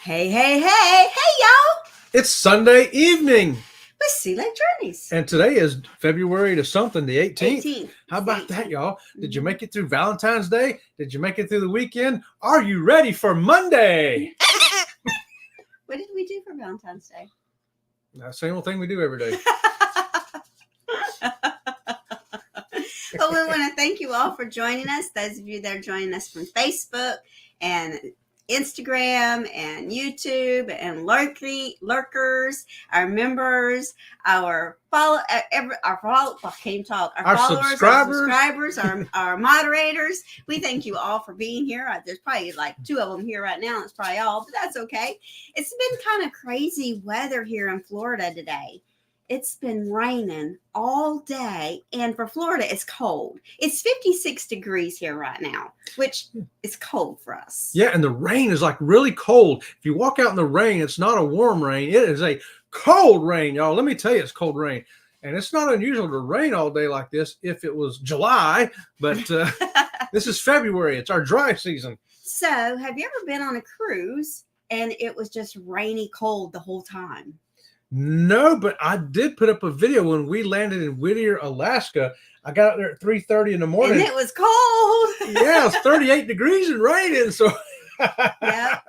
Hey, hey, hey, hey, y'all. It's Sunday evening. With Sea Lake Journeys. And today is February to something, the 18th. 18th. How about that, y'all? Did you Mhm. make it through Valentine's Day? Did you make it through the weekend? Are you ready for Monday? What did we do for Valentine's Day? Same old thing we do every day. Well, we want to thank you all for joining us. Those of you that are joining us from Facebook and Instagram and YouTube and lurkers, our members, our followers, subscribers, our moderators. We thank you all for being here. There's probably like 2 of them here right now. That's probably all, but that's okay. It's been kind of crazy weather here in Florida today. It's been raining all day, and for Florida, it's cold. It's 56 degrees here right now, which is cold for us. Yeah, and the rain is like really cold. If you walk out in the rain, it's not a warm rain. It is a cold rain, y'all. Let me tell you, it's cold rain. And it's not unusual to rain all day like this if it was July, but this is February. It's our dry season. So, have you ever been on a cruise and it was just rainy cold the whole time? No, but I did put up a video when we landed in Whittier, Alaska. I got out there at 3:30 in the morning. And it was cold. Yeah, it's 38 degrees and raining. So yeah,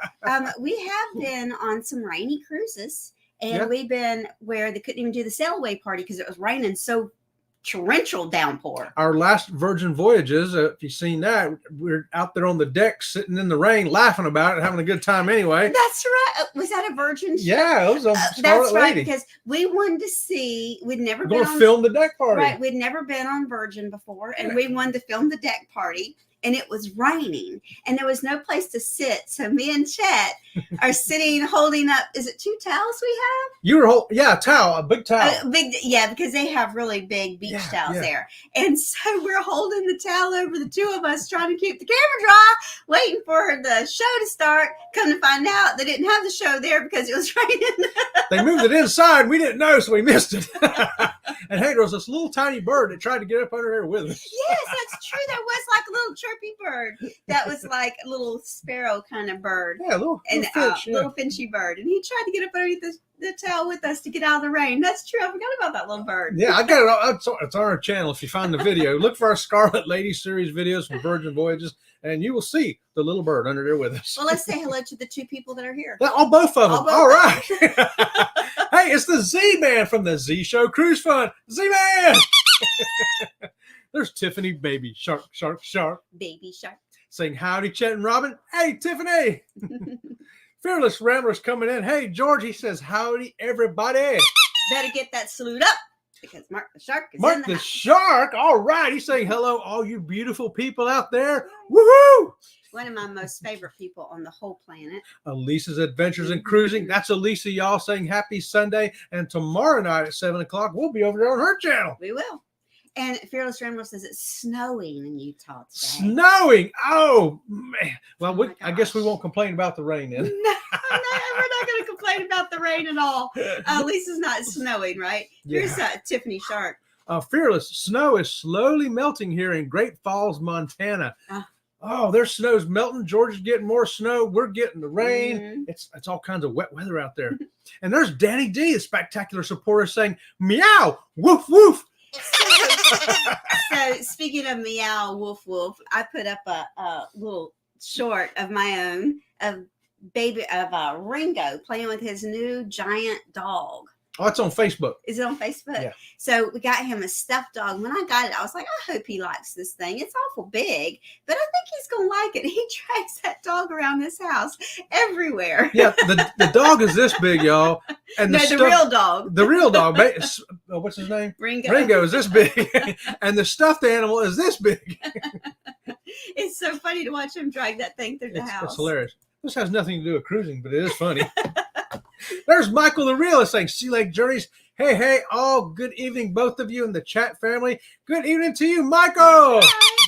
we have been on some rainy cruises, and we've been where they couldn't even do the sail away party because it was raining so torrential downpour. Our last Virgin Voyages, if you've seen that, we're out there on the deck sitting in the rain, laughing about it, having a good time anyway. That's right. Was that a Virgin ship? Yeah, it was a that's right, Lady. Because we wanted to see, we'd never We're been going to film the deck party. Right, we'd never been on Virgin before, and we wanted to film the deck party, and it was raining, and there was no place to sit, so me and Chet are sitting holding up, is it 2 towels we have? You were a towel, a big towel. Because they have really big beach towels there. And so we're holding the towel over the 2 of us, trying to keep the camera dry, waiting for the show to start. Come to find out, they didn't have the show there because it was raining. They moved it inside. We didn't know, so we missed it. And hey, there was this little tiny bird that tried to get up under there with us. Yes, that's true. There was like a little chirpy bird that was like a little sparrow kind of bird. Yeah, little finchy bird. And he tried to get up underneath the towel with us to get out of the rain. That's true. I forgot about that little bird. Yeah, I got it. It's on our channel. If you find the video, look for our Scarlet Lady series videos from Virgin Voyages, and you will see the little bird under there with us. Well, let's say hello to the 2 people that are here. Both of them. All right. Hey, it's the Z-Man from the Z Show Cruise Fun. Z-Man! There's Tiffany, baby shark. Baby shark. Saying howdy, Chet and Robin. Hey, Tiffany. Fearless Rambler's coming in. Hey, George, he says howdy, everybody. Better get that salute up because Mark the Shark is Mark in the house. Shark. All right. He's saying hello, all you beautiful people out there. Woohoo! One of my most favorite people on the whole planet. Elisa's Adventures in Cruising. That's Elisa, y'all, saying happy Sunday. And tomorrow night at 7 o'clock, we'll be over there on her channel. We will. And Fearless Rambler says it's snowing in Utah today. Snowing? Oh, man. Well, I guess we won't complain about the rain then. No, we're not going to complain about the rain at all. At least it's not snowing, right? Yeah. Here's Tiffany Shark. Fearless, snow is slowly melting here in Great Falls, Montana. Oh, there's snow's melting. Georgia's getting more snow. We're getting the rain. Mm-hmm. It's all kinds of wet weather out there. And there's Danny D, the spectacular supporter, saying, meow, woof, woof. So speaking of meow, woof, woof, I put up a little short of my own of Ringo playing with his new giant dog. Oh, it's on Facebook. Is it on Facebook? Yeah. So we got him a stuffed dog. When I got it, I was like, I hope he likes this thing. It's awful big, but I think he's going to like it. He drags that dog around this house everywhere. Yeah, the dog is this big, y'all. And the real dog. The real dog. What's his name? Ringo is this big. And the stuffed animal is this big. It's so funny to watch him drag that thing through the house. It's hilarious. This has nothing to do with cruising, but it is funny. There's Michael the Realist saying, Sea Lake Journeys. Hey, all good evening, both of you in the chat family. Good evening to you, Michael. Hi.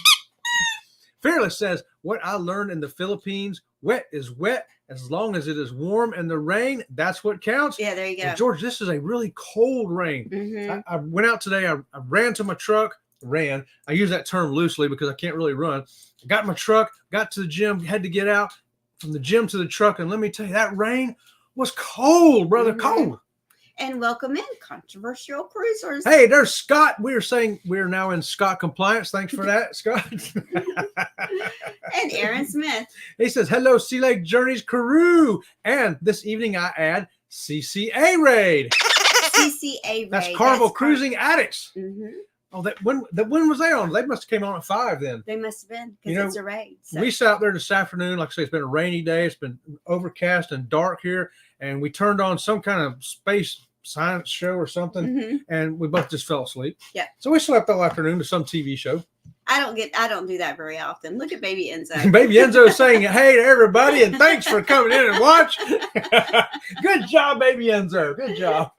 Fearless says, what I learned in the Philippines, wet is wet. As long as it is warm and the rain, that's what counts. Yeah, there you go. And George, this is a really cold rain. Mm-hmm. I went out today. I ran to my truck. I use that term loosely because I can't really run. I got in my truck, got to the gym, had to get out. from the gym to the truck. And let me tell you, that rain was cold, brother, cold. And welcome in controversial cruisers. Hey, there's Scott. We are saying we're now in Scott compliance. Thanks for that, Scott. And Aaron Smith. He says, hello, Sea Lake Journeys crew. And this evening I add CCA Raid. CCA Raid. That's Carnival Cruising Addicts. Mm-hmm. Oh, when was they on? They must have came on at 5 then. They must have been, because it's a raid. So. We sat out there this afternoon. Like I say, it's been a rainy day. It's been overcast and dark here. And we turned on some kind of space science show or something, and we both just fell asleep. Yeah. So we slept all afternoon to some TV show. I don't do that very often. Look at baby Enzo. Baby Enzo saying hey to everybody and thanks for coming in and watch. Good job, baby Enzo. Good job.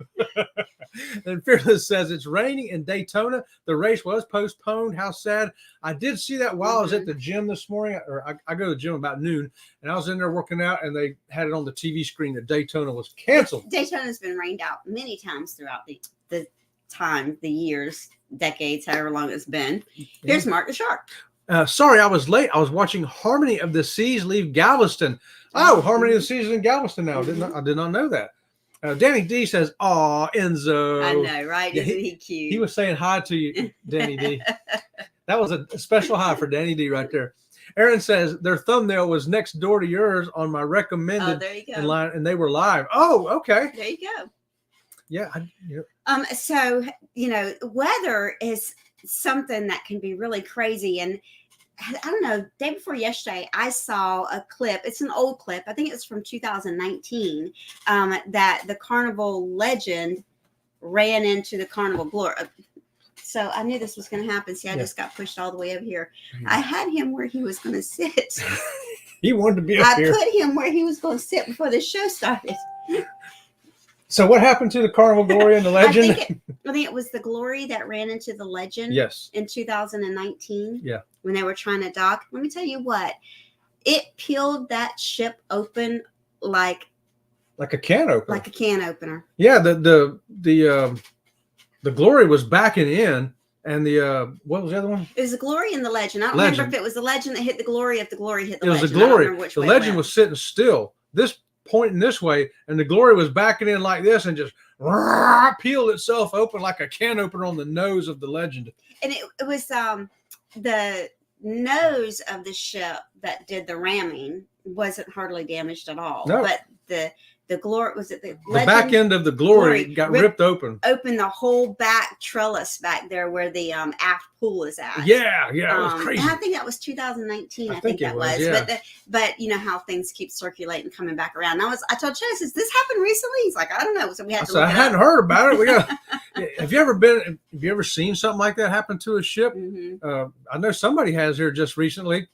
And Fearless says it's raining in Daytona. The race was postponed. How sad. I did see that while I was at the gym this morning, or I go to the gym about noon, and I was in there working out, and they had it on the TV screen that Daytona was canceled. Daytona's been rained out many times throughout the years, decades, however long it's been. Here's Mark the Shark. Sorry, I was late. I was watching Harmony of the Seas leave Galveston. Oh, Harmony of the Seas is in Galveston now. I did not know that. Danny D says, "Aw, Enzo." I know, right? Yeah, Isn't he cute? He was saying hi to you, Danny D. That was a special hi for Danny D right there. Aaron says their thumbnail was next door to yours on my recommended. Oh, there you go. In line, and they were live. Oh, okay. There you go. Yeah. So weather is something that can be really crazy, and I don't know. Day before yesterday, I saw a clip. It's an old clip. I think it's from 2019. That the Carnival Legend ran into the Carnival Glory. So I knew this was going to happen. See, I just got pushed all the way over here. I had him where he was going to sit. He wanted to be up here. I put him where he was going to sit before the show started. So what happened to the Carnival Glory and the Legend? I think it was the Glory that ran into the Legend. Yes. In 2019. Yeah. When they were trying to dock. Let me tell you what. It peeled that ship open like a can opener. Like a can opener. Yeah. The Glory was backing in, and what was the other one? It was the Glory and the Legend. I don't remember if it was the Legend that hit the Glory, if the Glory hit the Legend. It was the Glory. The Legend was sitting still. This pointing this way, and the Glory was backing in like this and just peeled itself open like a can opener on the nose of the Legend. And it was the nose of the ship that did the ramming wasn't hardly damaged at all. No. But the Glory, was it the Legend? Back end of the Glory got ripped open. Opened the whole back trellis back there where the aft pool is at. Yeah, it was crazy. And I think that was 2019. I think that was. Yeah. But you know how things keep circulating, coming back around. I told Chase, "Has this happened recently?" He's like, "I don't know." So we had to. I hadn't heard about it. We got. Have you ever seen something like that happen to a ship? Mm-hmm. I know somebody has here just recently.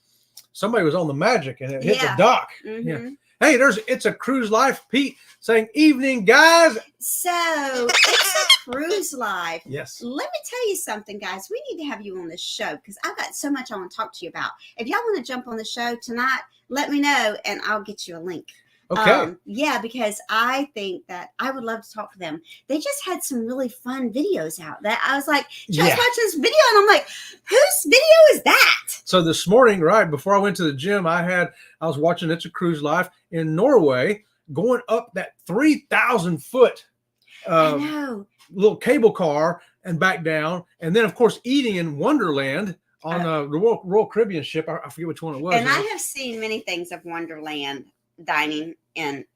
Somebody was on the Magic and it hit the dock. Mm-hmm. Yeah. Hey, it's a Cruise Life, Pete, saying, evening, guys. So it's a Cruise Life. Yes. Let me tell you something, guys. We need to have you on this show because I've got so much I want to talk to you about. If y'all want to jump on the show tonight, let me know and I'll get you a link. Okay. Yeah, because I think that I would love to talk to them. They just had some really fun videos out that I was like, just watch this video. And I'm like, whose video is that? So this morning, right before I went to the gym, I was watching It's a Cruise Life in Norway, going up that 3,000 foot little cable car and back down. And then, of course, eating in Wonderland on the Royal Caribbean ship. I forget which one it was. And I have seen many things of Wonderland dining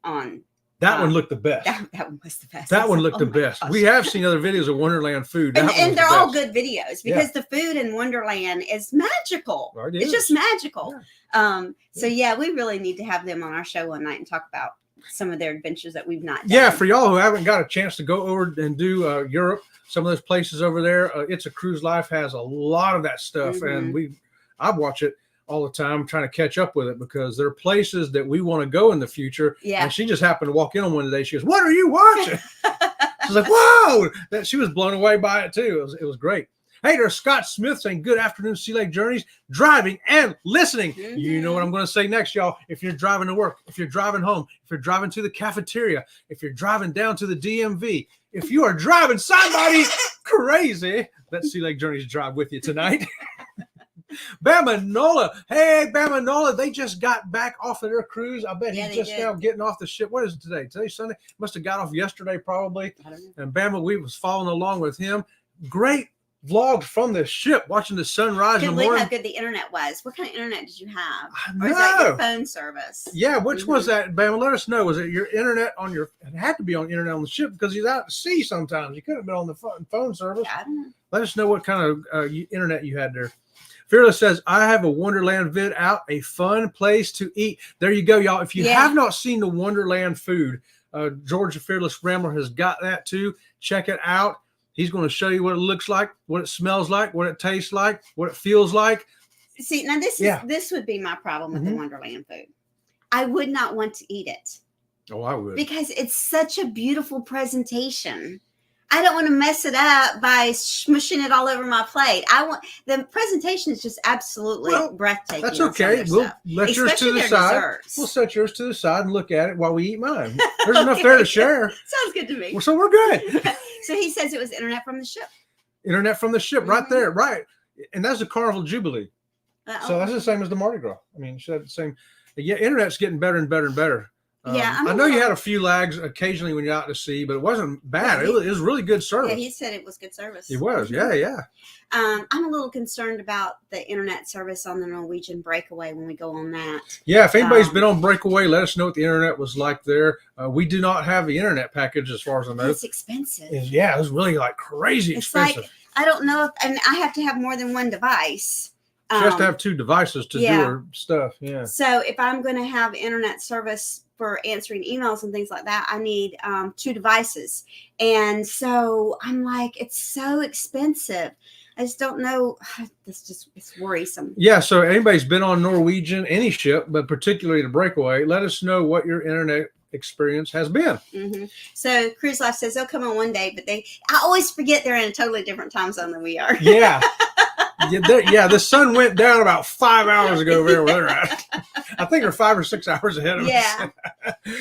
on that one looked the best. That one was the best. That one looked the best. Gosh. We have seen other videos of Wonderland food. And they're all good videos because the food in Wonderland is magical. Right, it's just magical. Yeah. So we really need to have them on our show one night and talk about some of their adventures that we've not done. Yeah, for y'all who haven't got a chance to go over and do Europe, some of those places over there, It's a Cruise Life has a lot of that stuff. And I watch it all the time, trying to catch up with it because there are places that we want to go in the future. Yeah. And she just happened to walk in on one today. She goes, "What are you watching?" She's like, "Whoa!" She was blown away by it too. It was great. Hey, there's Scott Smith saying, "Good afternoon, Sea Lake Journeys, driving and listening." Mm-hmm. You know what I'm going to say next, y'all. If you're driving to work, if you're driving home, if you're driving to the cafeteria, if you're driving down to the DMV, if you are driving somebody crazy, let Sea Lake Journeys drive with you tonight. Bama Nola. Hey, Bama Nola. They just got back off of their cruise. I bet he's just now getting off the ship. What is it today? Today's Sunday. Must have got off yesterday probably. I don't know. And Bama, we was following along with him. Great vlogs from the ship, watching the sunrise in the morning. How good the internet was. What kind of internet did you have? Or is that your phone service? Yeah, which was that, Bama? Let us know. Was it your internet on your? It had to be on internet on the ship because he's out at sea sometimes. You couldn't have been on the phone service. I don't know. Let us know what kind of internet you had there. Fearless says, I have a Wonderland vid out, a fun place to eat. There you go, y'all. If you have not seen the Wonderland food, Georgia Fearless Rambler has got that too. Check it out. He's going to show you what it looks like, what it smells like, what it tastes like, what it feels like. See, now this would be my problem with the Wonderland food. I would not want to eat it. Oh, I would. Because it's such a beautiful presentation. I don't want to mess it up by smushing it all over my plate. The presentation is just absolutely breathtaking. That's okay. We'll let yours to the side. Desserts. We'll set yours to the side and look at it while we eat mine. There's enough there to share. Sounds good to me. Well, so we're good. So he says it was internet from the ship. Internet from the ship, right there, right. And that's the Carnival Jubilee. So that's the same as the Mardi Gras. I mean, she said the same. Yeah, internet's getting better and better and better. I know you had a few lags occasionally when you're out to sea, but it wasn't bad. It was really good service. Yeah, he said it was good service. It was, yeah. I'm a little concerned about the internet service on the Norwegian Breakaway when we go on that. Yeah, if anybody's been on Breakaway, let us know what the internet was like there. We do not have the internet package as far as I know. It's expensive. Yeah, it was really like crazy expensive. Like, I don't know if, and I have to have more than one device. She has to have two devices to do her stuff. Yeah. So if I'm going to have internet service for answering emails and things like that, I need two devices. And so I'm like, it's so expensive. I just don't know. It's worrisome. Yeah. So anybody's been on Norwegian, any ship, but particularly the Breakaway, let us know what your internet experience has been. So Cruise Life says they'll come on one day, but I always forget they're in a totally different time zone than we are. Yeah. The sun went down about 5 hours ago over there where they're at. I think they're 5 or 6 hours ahead of us.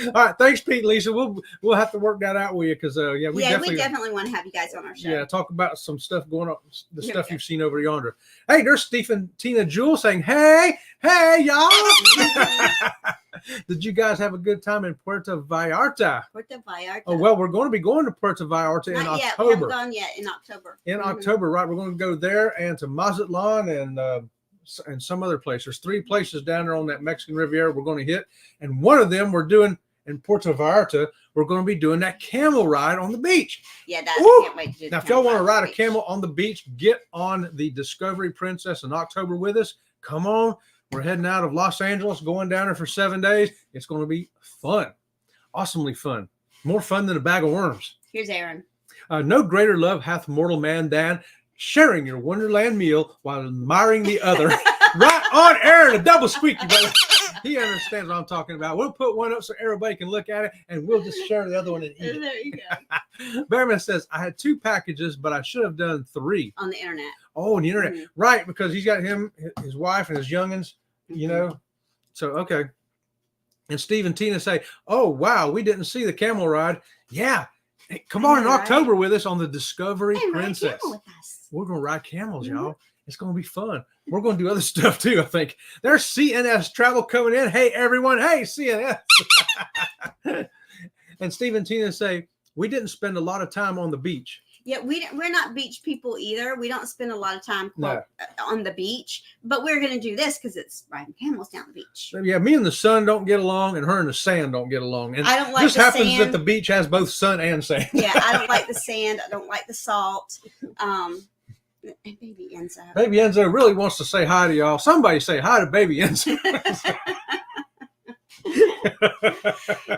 All right, thanks, Pete and Lisa. We'll have to work that out with you because we definitely want to have you guys on our show. Yeah, talk about some stuff going on, the stuff you've seen over yonder. Hey, there's Stephen Tina Jewel saying, hey, y'all. Did you guys have a good time in Puerto Vallarta? Puerto Vallarta. Oh, well, we're going to be going to Puerto Vallarta in October. We haven't gone yet in October. In October, right? We're going to go there and to Mazatlan and some other place. There's 3 places down there on that Mexican Riviera we're going to hit. And one of them we're doing in Puerto Vallarta. We're going to be doing that camel ride on the beach. Yeah, I can't wait to do. Now, if y'all want to ride a camel on the beach, get on the Discovery Princess in October with us. Come on. We're heading out of Los Angeles, going down there for 7 days. It's going to be fun. Awesomely fun. More fun than a bag of worms. Here's Aaron. No greater love hath mortal man than sharing your Wonderland meal while admiring the other. Right on, Aaron, a double squeaky, brother. He understands what I'm talking about. We'll put one up so everybody can look at it, and we'll just share the other one and eat it. There you go. Bearman says, I had 2 packages, but I should have done 3. On the internet. Oh, on the internet. Right, because he's got his wife, and his youngins, you know. So, okay. And Steve and Tina say, oh, wow, we didn't see the camel ride. Yeah. Hey, come on in October with us on the Discovery Princess. Ride camel with us. We're going to ride camels, y'all. It's going to be fun. We're going to do other stuff, too, I think. There's CNS Travel coming in. Hey, everyone. Hey, CNS. And Steve and Tina say, we didn't spend a lot of time on the beach. Yeah, we're not beach people either. We don't spend a lot of time on the beach, but we're going to do this because it's riding camels down the beach. Yeah, me and the sun don't get along, and her and the sand don't get along. And I don't like this the happens sand. that the beach has both sun and sand. Yeah, I don't like the sand. I don't like the salt. Baby Enzo. Baby Enzo really wants to say hi to y'all. Somebody say hi to Baby Enzo.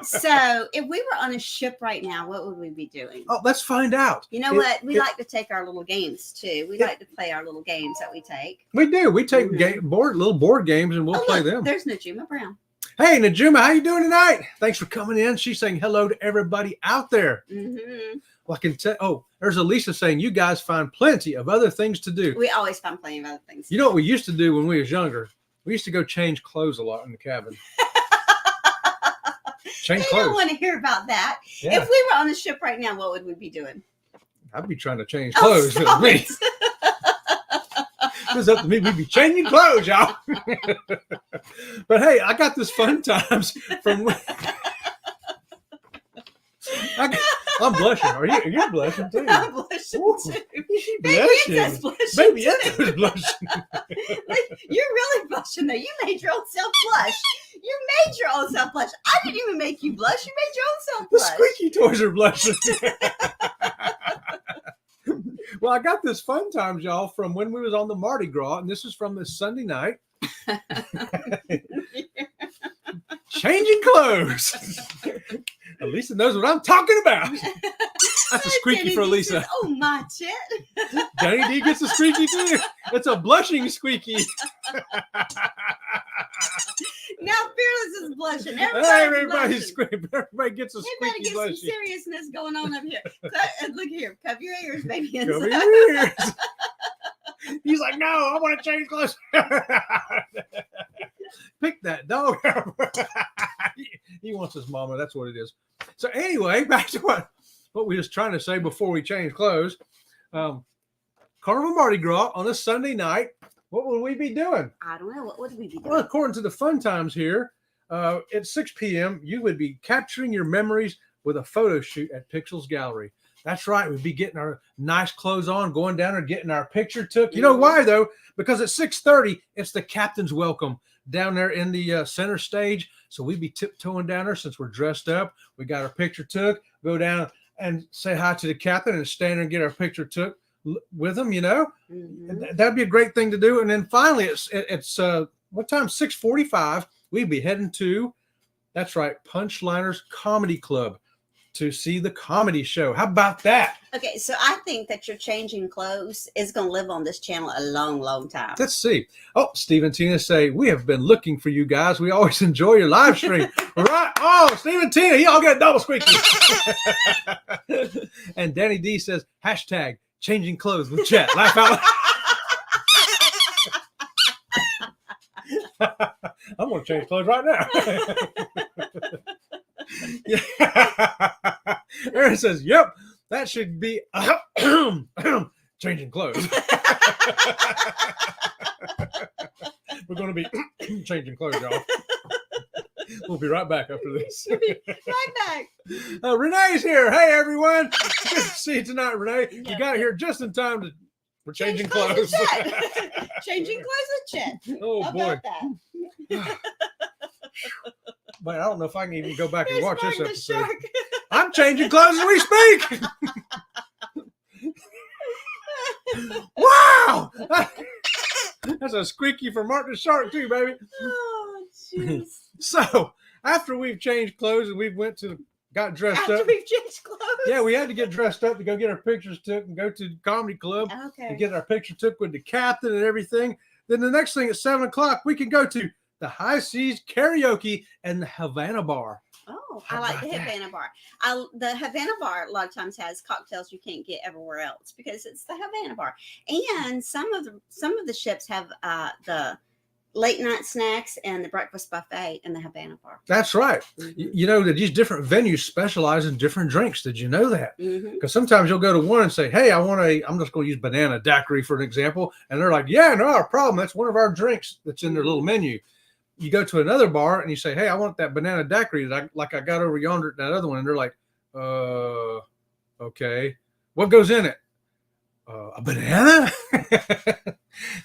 So if we were on a ship right now, what would we be doing? Oh, let's find out. You know what? We like to take our little games too. We like to play our little games that we take. We do. We take little board games and we'll play them. There's Najuma Brown. Hey, Najuma, how you doing tonight? Thanks for coming in. She's saying hello to everybody out there. Well, I can tell. Oh, there's Elisa saying you guys find plenty of other things to do. We always find plenty of other things. You know what we used to do when we was younger? We used to go change clothes a lot in the cabin. Change clothes. I don't want to hear about that. Yeah. If we were on the ship right now, what would we be doing? I'd be trying to change clothes with me. it's up to me. We'd be changing clothes, y'all. But hey, I got this fun times from. I'm blushing. You're blushing too? I'm blushing too. Baby, Blushing. it's blushing. Baby, too. it's blushing. Like, you're really blushing though. You made your own self blush. You made your own self blush. I didn't even make you blush. You made your own self The blush. squeaky toys are blushing. Well, I got this fun times, y'all, from when we was on the Mardi Gras, and this is from this Sunday night. Changing clothes. Elisa knows what I'm talking about. That's a squeaky Danny for D Elisa. says, oh my shit. Danny D gets a squeaky too. It's a blushing squeaky. Now Fearless is blushing. Everybody's blushing. Everybody gets a Everybody squeaky gets some blushing. seriousness going on up here. And look here. Cover your ears, baby. Cover your ears. He's like, no, I want to change clothes. Pick that dog up. He wants his mama. That's what it is. So anyway, back to what we was trying to say before we changed clothes. Carnival Mardi Gras on a Sunday night. What would we be doing? I don't know. What would we be doing? Well, according to the fun times here, at 6 p.m., you would be capturing your memories with a photo shoot at Pixels Gallery. That's right. We'd be getting our nice clothes on, going down there, getting our picture took. You know why, though? Because at 6:30, it's the captain's welcome down there in the center stage. So we'd be tiptoeing down there since we're dressed up. We got our picture took, go down and say hi to the captain and stand there and get our picture took with him, you know. Mm-hmm. That'd be a great thing to do. And then finally, it's what time? 6:45. We'd be heading to, that's right, Punchliners Comedy Club to see the comedy show. How about that? Okay, so I think that your changing clothes is going to live on this channel a long, long time. Let's see. Oh, Steve and Tina say, we have been looking for you guys. We always enjoy your live stream. All right. Oh, Steve and Tina, y'all get a double squeaky. And Danny D says, hashtag changing clothes with Chet. Laugh out loud. I'm going to change clothes right now. Yeah. Aaron says, yep, that should be changing clothes. We're going to be changing clothes, y'all. We'll be right back after this. Right back. Renee's here. Hey, everyone. Good to see you tonight, Renee. You got here just in time for changing clothes. Changing clothes with Chet. Oh, How boy. about that? But I don't know if I can even go back and Here's watch this Martin the episode. Shark. I'm changing clothes as we speak. Wow. That's a squeaky for Martin the Shark too, baby. Oh, jeez. So after we've changed clothes and we got dressed After up. we've changed clothes. Yeah, we had to get dressed up to go get our pictures took and go to the comedy club Okay. to get our picture took with the captain and everything. Then the next thing at 7 o'clock, we can go to the High Seas Karaoke and the Havana Bar. Oh, How I like the about that? Havana Bar. The Havana Bar a lot of times has cocktails you can't get everywhere else because it's the Havana Bar. And some of the ships have the late night snacks and the breakfast buffet in the Havana Bar. That's right. Mm-hmm. You know that these different venues specialize in different drinks. Did you know that? Mm-hmm. Because sometimes you'll go to one and say, hey, I'm just going to use banana daiquiri for an example. And they're like, yeah, no problem. That's one of our drinks that's in their little menu. You go to another bar and you say, hey, I want that banana daiquiri that I got over yonder at that other one. And they're like, okay. What goes in it? A banana?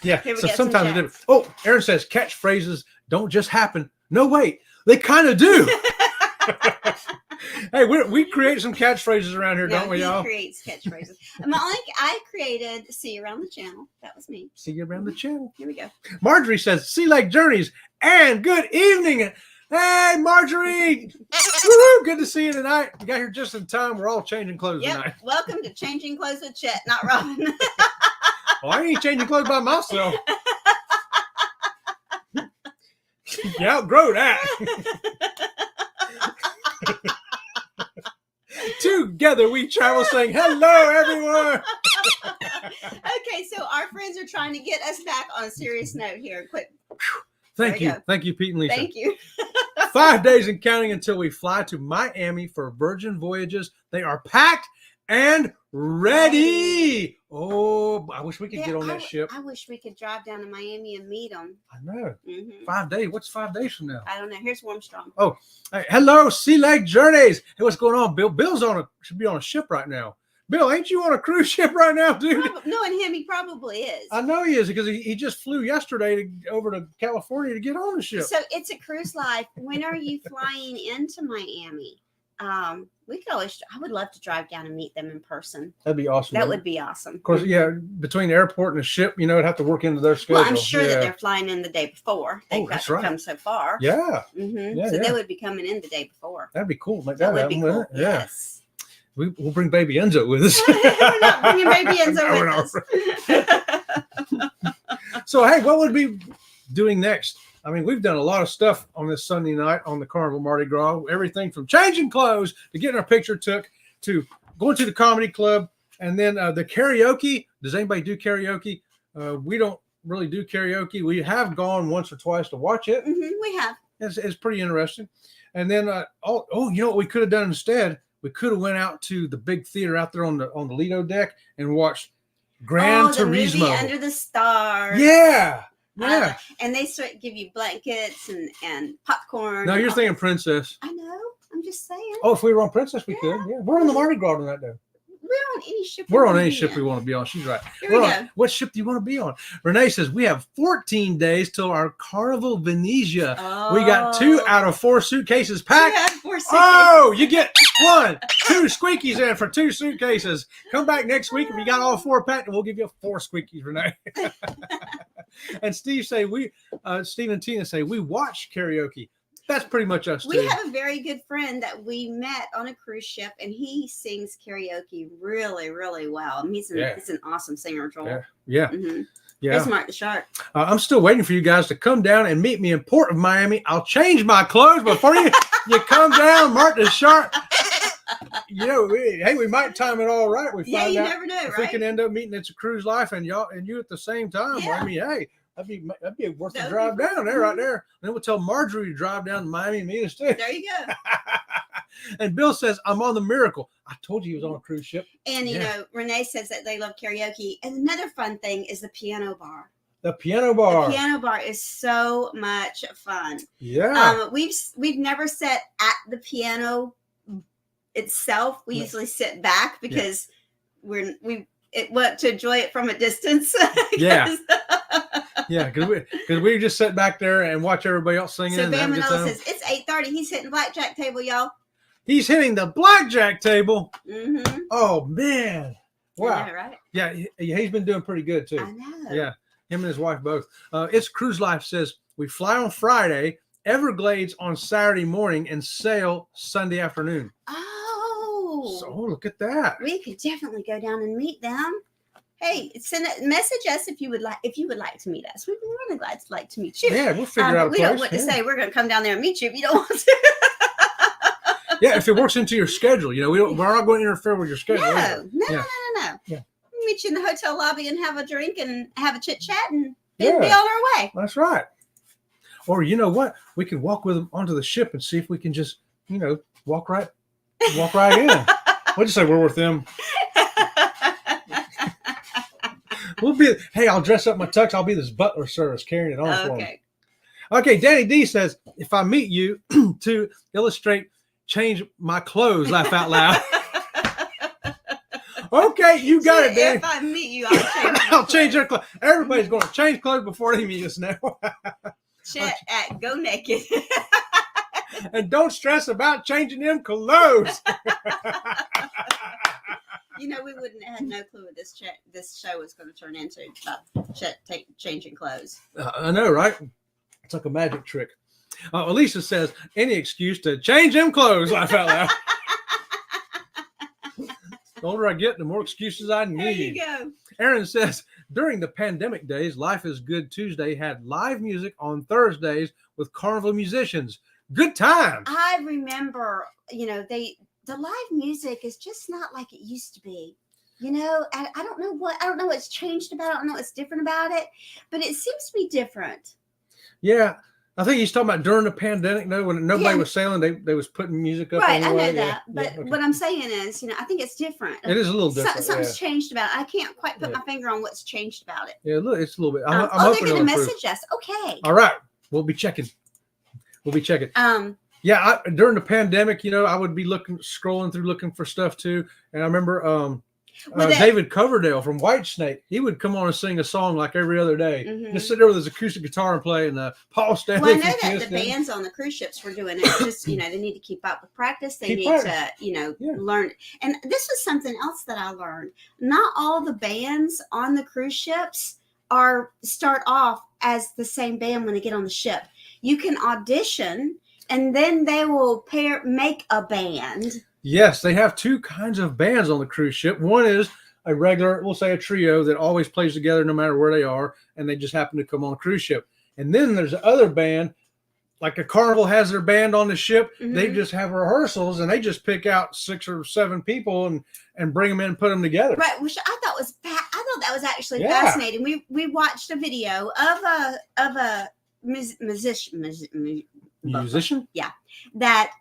Yeah. So sometimes it is. Oh, Aaron says catchphrases don't just happen. No, wait, they kind of do. Hey, we create some catchphrases around here, don't we, y'all? He creates catchphrases. I created "See You Around the Channel." That was me. See you around the channel. Here we go. Marjorie says, Sea Lake Journeys and good evening. Hey, Marjorie. Woo-hoo, good to see you tonight. You got here just in time. We're all changing clothes tonight. Welcome to Changing Clothes with Chet, not Robin. Well, I ain't changing clothes by myself. You outgrow that. Together we travel saying, hello, everyone. Okay, so our friends are trying to get us back on a serious note here. Quick. Thank you. Thank you, Pete and Lisa. Thank you. 5 days and counting until we fly to Miami for Virgin Voyages. They are packed and ready. Oh, I wish we could get on that ship. I wish we could drive down to Miami and meet them. I know. Mm-hmm. 5 days. What's 5 days from now? I don't know. Here's Warmstrong. Oh, hey, hello, Sea Lake Journeys. Hey, what's going on, Bill? Bill's should be on a ship right now. Bill, ain't you on a cruise ship right now, dude? Knowing him, he probably is. I know he is because he just flew yesterday over to California to get on the ship. So it's a cruise life. When are you flying into Miami? We could always. I would love to drive down and meet them in person. That'd be awesome. That would be awesome. Of course, yeah. Between the airport and the ship, it'd have to work into their schedule. Well, I'm sure that they're flying in the day before. They've got to come so far. Yeah. Mm-hmm. Yeah. So they would be coming in the day before. That'd be cool. That would be cool. Yeah. Yes. We'll bring baby Enzo with us. We're not bringing baby Enzo with us. So, hey, what would we be doing next? I mean, we've done a lot of stuff on this Sunday night on the Carnival Mardi Gras. Everything from changing clothes to getting our picture took to going to the comedy club. And then the karaoke. Does anybody do karaoke? We don't really do karaoke. We have gone once or twice to watch it. Mm-hmm, we have. It's pretty interesting. And then, you know what we could have done instead? We could have went out to the big theater out there on the Lido deck and watched Gran Turismo. Movie Under the Stars. Yeah. Yeah. And they give you blankets and popcorn. No, you're thinking Princess. I know. I'm just saying. Oh, if we were on Princess, we could. Yeah. We're on the Mardi Gras on that day. We're on any ship. We're on any ship we want to be on. She's right. Here we go. What ship do you want to be on? Renee says we have 14 days till our Carnival Venezia. Oh. We got 2 out of 4 suitcases packed. 4 suitcases. Oh, you get 1, 2 squeakies in for 2 suitcases. Come back next week if you got all 4 packed, and we'll give you 4 squeakies, Renee. And Steve and Tina say we watch karaoke. That's pretty much us. We have a very good friend that we met on a cruise ship, and he sings karaoke really, really well. I mean, he's an awesome singer, Joel. Yeah. Mm-hmm. Yeah. He's Mark the Shark. I'm still waiting for you guys to come down and meet me in Port of Miami. I'll change my clothes before you come down, Mark the Shark. We might time it all right. We find out never know, if right? we can end up meeting It's a Cruise Life and you at the same time. Yeah. I mean, hey, that'd be worth the drive down there, right there. And then we'll tell Marjorie to drive down to Miami and meet us too. There you go. And Bill says, I'm on the Miracle. I told you he was on a cruise ship. And, Renee says that they love karaoke. And another fun thing is the piano bar. The piano bar. The piano bar is so much fun. Yeah. We've never sat at the piano itself. We usually sit back because we want to enjoy it from a distance. Yeah. Yeah, because we just sit back there and watch everybody else singing. So Van Manila says it's 8:30. He's hitting blackjack table, y'all. He's hitting the blackjack table. Mm-hmm. Oh man! Wow. Yeah, right. Yeah, he's been doing pretty good too. I know. Yeah, him and his wife both. It's Cruise Life says we fly on Friday, Everglades on Saturday morning, and sail Sunday afternoon. Oh. So look at that. We could definitely go down and meet them. Hey, message us if you would like to meet us. We'd be really glad to meet you. Yeah, we'll figure out a place. We don't want to say we're going to come down there and meet you if you don't want to. Yeah, if it works into your schedule, we're not going to interfere with your schedule. No. Yeah. Yeah. We'll meet you in the hotel lobby and have a drink and have a chit chat and be on our way. That's right. Or you know what? We could walk with them onto the ship and see if we can just, walk right in. What'd you say? We're with them. I'll dress up my tux. I'll be this butler service carrying it on for me. Okay, Danny D says, if I meet you to illustrate, change my clothes, laugh out loud. Okay, you got it, Danny. If I meet you, I'll change their clothes. Everybody's going to change clothes before they meet us now. Chat at Go Naked. And don't stress about changing them clothes. We wouldn't have had no clue what this show was going to turn into about changing clothes. I know, right? It's like a magic trick. Alicia says, any excuse to change them clothes, laugh out loud. The older I get, the more excuses I need. There you go. Aaron says, during the pandemic days, Life is Good Tuesday had live music on Thursdays with Carnival musicians. Good time. I remember, the live music is just not like it used to be. I don't know what's changed about it. I don't know what's different about it, but it seems to be different. Yeah. I think he's talking about during the pandemic, no, when nobody Yeah. was sailing, they was putting music up. Right, anyway. I know that. But okay. what I'm saying is, I think it's different. It is a little different. Something's changed about it. I can't quite put Yeah. my finger on what's changed about it. Yeah, look, it's a little bit. I'm they're hoping going to it'll improve. message us. Okay. All right, we'll be checking. Yeah, during the pandemic, I would be scrolling through looking for stuff too. And I remember David Coverdale from Whitesnake, he would come on and sing a song like every other day. Just sit there with his acoustic guitar and play. And Paul Stanley. Well, I know that the bands on the cruise ships were doing it. Just they need to keep up with practice. They need to learn. And this was something else that I learned. Not all the bands on the cruise ships start off as the same band when they get on the ship. You can audition, and then they will make a band. Yes, they have two kinds of bands on the cruise ship. One is a regular, we'll say a trio that always plays together no matter where they are, and they just happen to come on a cruise ship. And then there's the other band, like a Carnival has their band on the ship. They just have rehearsals, and they just pick out 6 or 7 people and bring them in and put them together. Right, which I thought that was actually fascinating. We watched a video of a musician, Yeah, that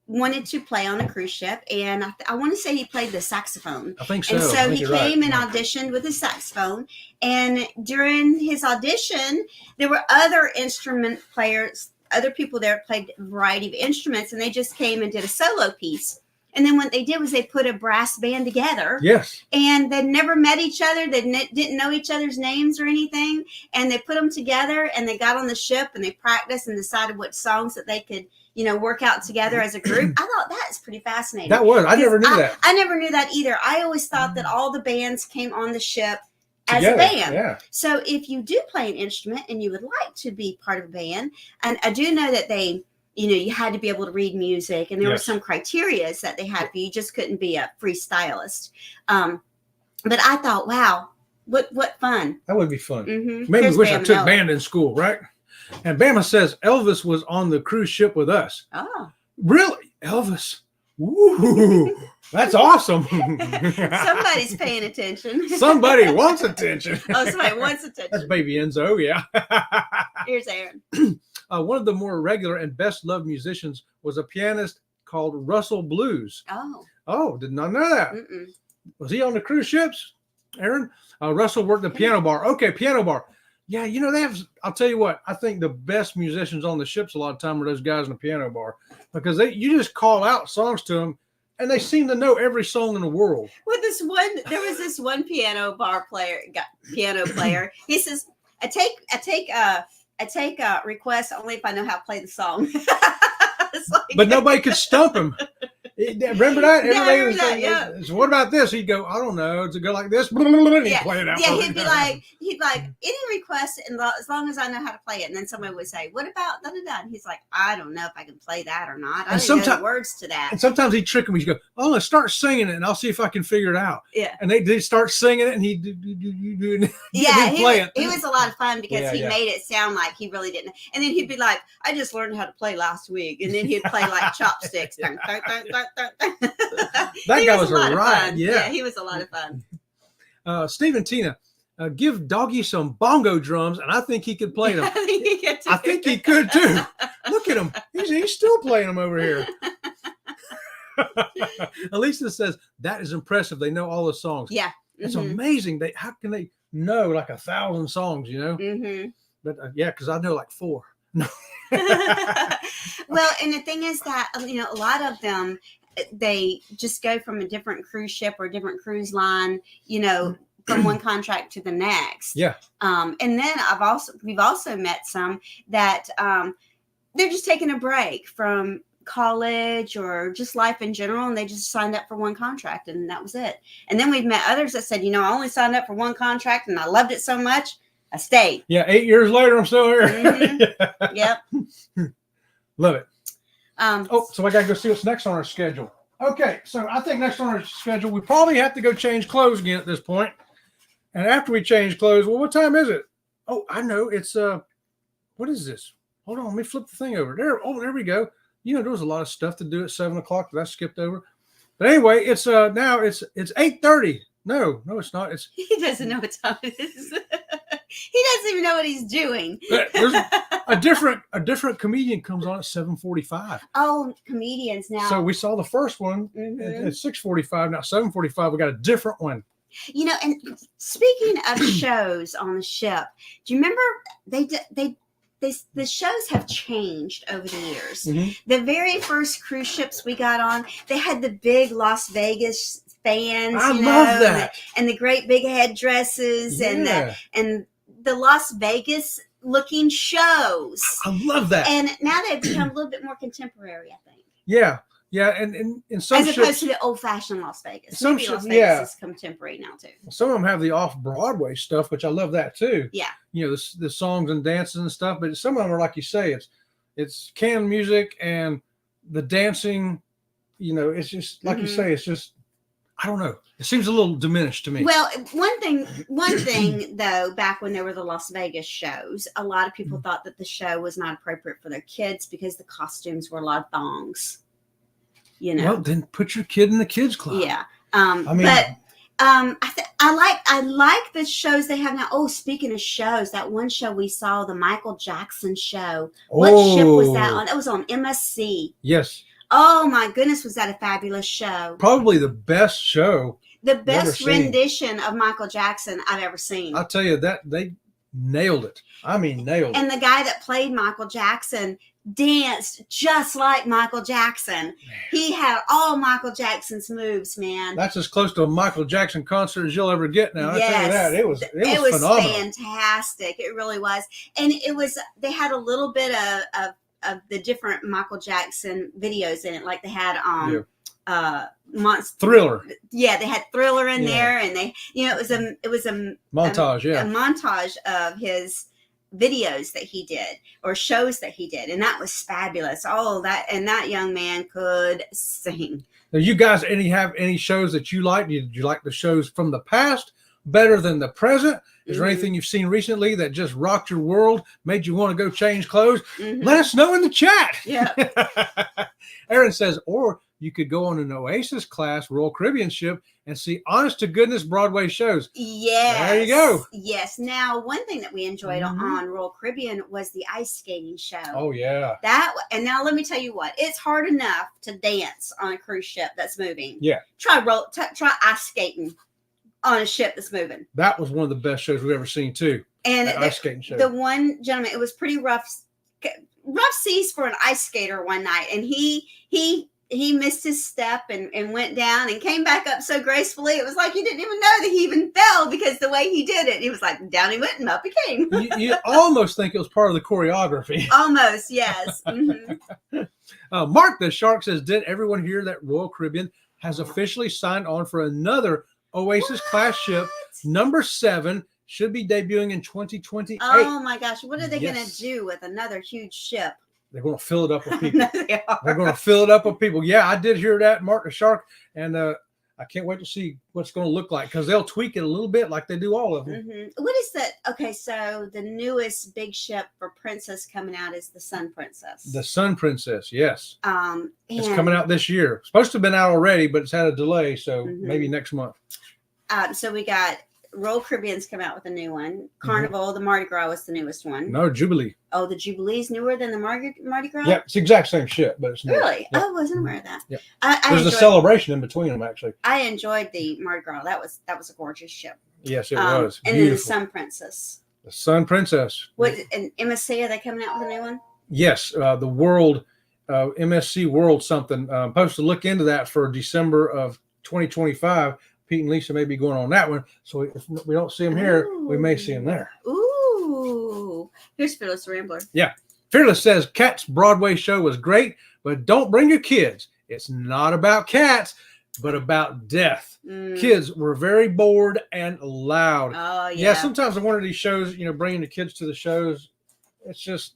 wanted to play on a cruise ship, and I want to say he played the saxophone. I think so. And so he came and auditioned with his saxophone, and during his audition, there were other instrument players, other people there played a variety of instruments, and they just came and did a solo piece. And then what they did was they put a brass band together. Yes. And they never met each other. They didn't know each other's names or anything. And they put them together, and they got on the ship, and they practiced and decided what songs that they could, work out together as a group. I thought that is pretty fascinating. That was. I never knew that. I never knew that either. I always thought that all the bands came on the ship together, as a band. Yeah. So if you do play an instrument and you would like to be part of a band, and I do know that they, you had to be able to read music, and there were some criteria that they had for you. You just couldn't be a freestylist. But I thought, wow, what fun. That would be fun. Mm-hmm. Maybe we wish I took band in school, right? And Bama says Elvis was on the cruise ship with us. Oh. Really? Elvis? Ooh, that's awesome. Somebody's paying attention. Somebody wants attention. Oh, somebody wants attention. That's baby Enzo, yeah. Here's Aaron. One of the more regular and best loved musicians was a pianist called Russell Blues. Oh, did not know that. Mm-mm. Was he on the cruise ships, Aaron? Russell worked the piano bar. Okay, piano bar. Yeah, they have, I'll tell you what, I think the best musicians on the ships a lot of time are those guys in the piano bar, because you just call out songs to them and they seem to know every song in the world. Well, there was this one piano player. He says, I take requests only if I know how to play the song. But nobody could stump him. Remember that? Yeah, I remember that. Yeah. So what about this? He'd go, I don't know. Does it go like this? And he'd play it out. Yeah, he'd be like, any request, and as long as I know how to play it. And then somebody would say, what about da da da? And he's like, I don't know if I can play that or not. I don't know the words to that. And sometimes he'd trick him. He'd go, oh, let's start singing it, and I'll see if I can figure it out. Yeah. And they'd start singing it, and he'd play it. He was a lot of fun because he made it sound like he really didn't. And then he'd be like, I just learned how to play last week. And then he'd play like chopsticks. That guy was a riot. Yeah, he was a lot of fun. Steve and Tina, give Doggy some bongo drums, and I think he could play them. I think he could too. Look at him. He's still playing them over here. Elisa says, that is impressive. They know all the songs. Yeah. It's amazing. How can they know like 1,000 songs, Mm-hmm. But because I know like 4. No. Well, and the thing is that, a lot of them, they just go from a different cruise ship or a different cruise line, from one contract to the next. Yeah. And then we've also met some that they're just taking a break from college or just life in general, and they just signed up for one contract, and that was it. And then we've met others that said, I only signed up for one contract and I loved it so much, I stayed. Yeah, 8 years later, I'm still here. Mm-hmm. Yep. Love it. So I got to go see what's next on our schedule. Okay, so I think next on our schedule, we probably have to go change clothes again at this point. And after we change clothes, well, what time is it? Oh, I know. It's, what is this? Hold on, let me flip the thing over. There we go. There was a lot of stuff to do at 7 o'clock that I skipped over. But anyway, it's now it's 8:30. No, it's not. He doesn't know what time it is. He doesn't even know what he's doing. There's a different comedian comes on at 7:45. Oh, comedians now. So we saw the first one at 6:45. Now 7:45, we got a different one. You know, and speaking of shows on the ship, do you remember the shows have changed over the years. Mm-hmm. The very first cruise ships we got on, they had the big Las Vegas fans. I love that. And the great big headdresses and the Las Vegas looking shows. I love that. And now they've become a little bit more contemporary, I think. Yeah. Yeah, and in some as opposed ships, to the old-fashioned Las Vegas. Some Maybe Las ships, Vegas is contemporary now too. Some of them have the off-Broadway stuff, which I love that too. Yeah, you know, the songs and dances and stuff. But some of them are like you say, it's canned music and the dancing. You know, it's just like you say, it's just I don't know. It seems a little diminished to me. Well, one thing though, back when there were the Las Vegas shows, a lot of people thought that the show was not appropriate for their kids because the costumes were a lot of thongs. You know, well, then put your kid in the kids club. Yeah. I mean, but I like the shows they have now. Oh, speaking of shows, that one show we saw, the Michael Jackson show. What ship was that on? That was on MSC. Yes. Oh my goodness, was that a fabulous show? Probably the best show. The best rendition of Michael Jackson I've ever seen. I'll tell you that they nailed it. I mean, nailed it. And the guy that played Michael Jackson danced just like Michael Jackson. Man. He had all Michael Jackson's moves, man. That's as close to a Michael Jackson concert as you'll ever get now. Yes. I tell you that. It was phenomenal. Fantastic. It really was. And they had a little bit of the different Michael Jackson videos in it. Like they had Thriller. Yeah, they had Thriller in there, and they, you know, it was a montage, a montage of his videos that he did or shows that he did, and that was fabulous. Oh, that young man could sing. Now, you guys have any shows that you like? Did you like the shows from the past better than the present? Is there anything you've seen recently that just rocked your world, made you want to go change clothes? Let us know in the chat. Yeah. Aaron says, or you could go on an Oasis class Royal Caribbean ship and see honest to goodness Broadway shows. Yes. There you go. Yes. Now, one thing that we enjoyed on Royal Caribbean was the ice skating show. Oh, yeah. And now let me tell you what, it's hard enough to dance on a cruise ship that's moving. Yeah. Try ice skating on a ship that's moving. That was one of the best shows we've ever seen too. And ice skating show. The one gentleman, it was pretty rough seas for an ice skater one night, and he missed his step and went down and came back up so gracefully. It was like he didn't even know that he even fell because the way he did it. He was like, down he went and up he came. you almost think it was part of the choreography. Almost, yes. Mark the Shark says, did everyone hear that Royal Caribbean has officially signed on for another Oasis class ship, number 7, should be debuting in 2028. Oh my gosh, what are they going to do with another huge ship? They're going to fill it up with people. No, they're going to fill it up with people. Yeah, I did hear that, Mark the Shark, and I can't wait to see what's going to look like because they'll tweak it a little bit like they do all of them. What is that? Okay, so the newest big ship for Princess coming out is the Sun Princess. The Sun Princess, yes. It's And coming out this year. Supposed to have been out already, but it's had a delay, so maybe next month. So we got Royal Caribbean's come out with a new one. Carnival, the Mardi Gras was the newest one. No, Jubilee. Oh, the Jubilee's newer than the Mardi Gras? Yeah, it's the exact same ship, but it's new. Really? Yep. I wasn't aware of that. Yep. I There's a celebration in between them, actually. I enjoyed the Mardi Gras. That was a gorgeous ship. Yes, it was. And Beautiful. then the Sun Princess. The Sun Princess. And MSC, are they coming out with a new one? Yes, the World, MSC World something. Supposed to look into that for December of 2025. Pete and Lisa may be going on that one. So if we don't see them here, we may see them there. Ooh. Here's Fearless Rambler. Yeah. Fearless says, Cat's Broadway show was great, but don't bring your kids. It's not about cats, but about death. Kids were very bored and loud. Oh, yeah. Yeah, sometimes in one of these shows, bringing the kids to the shows, it's just,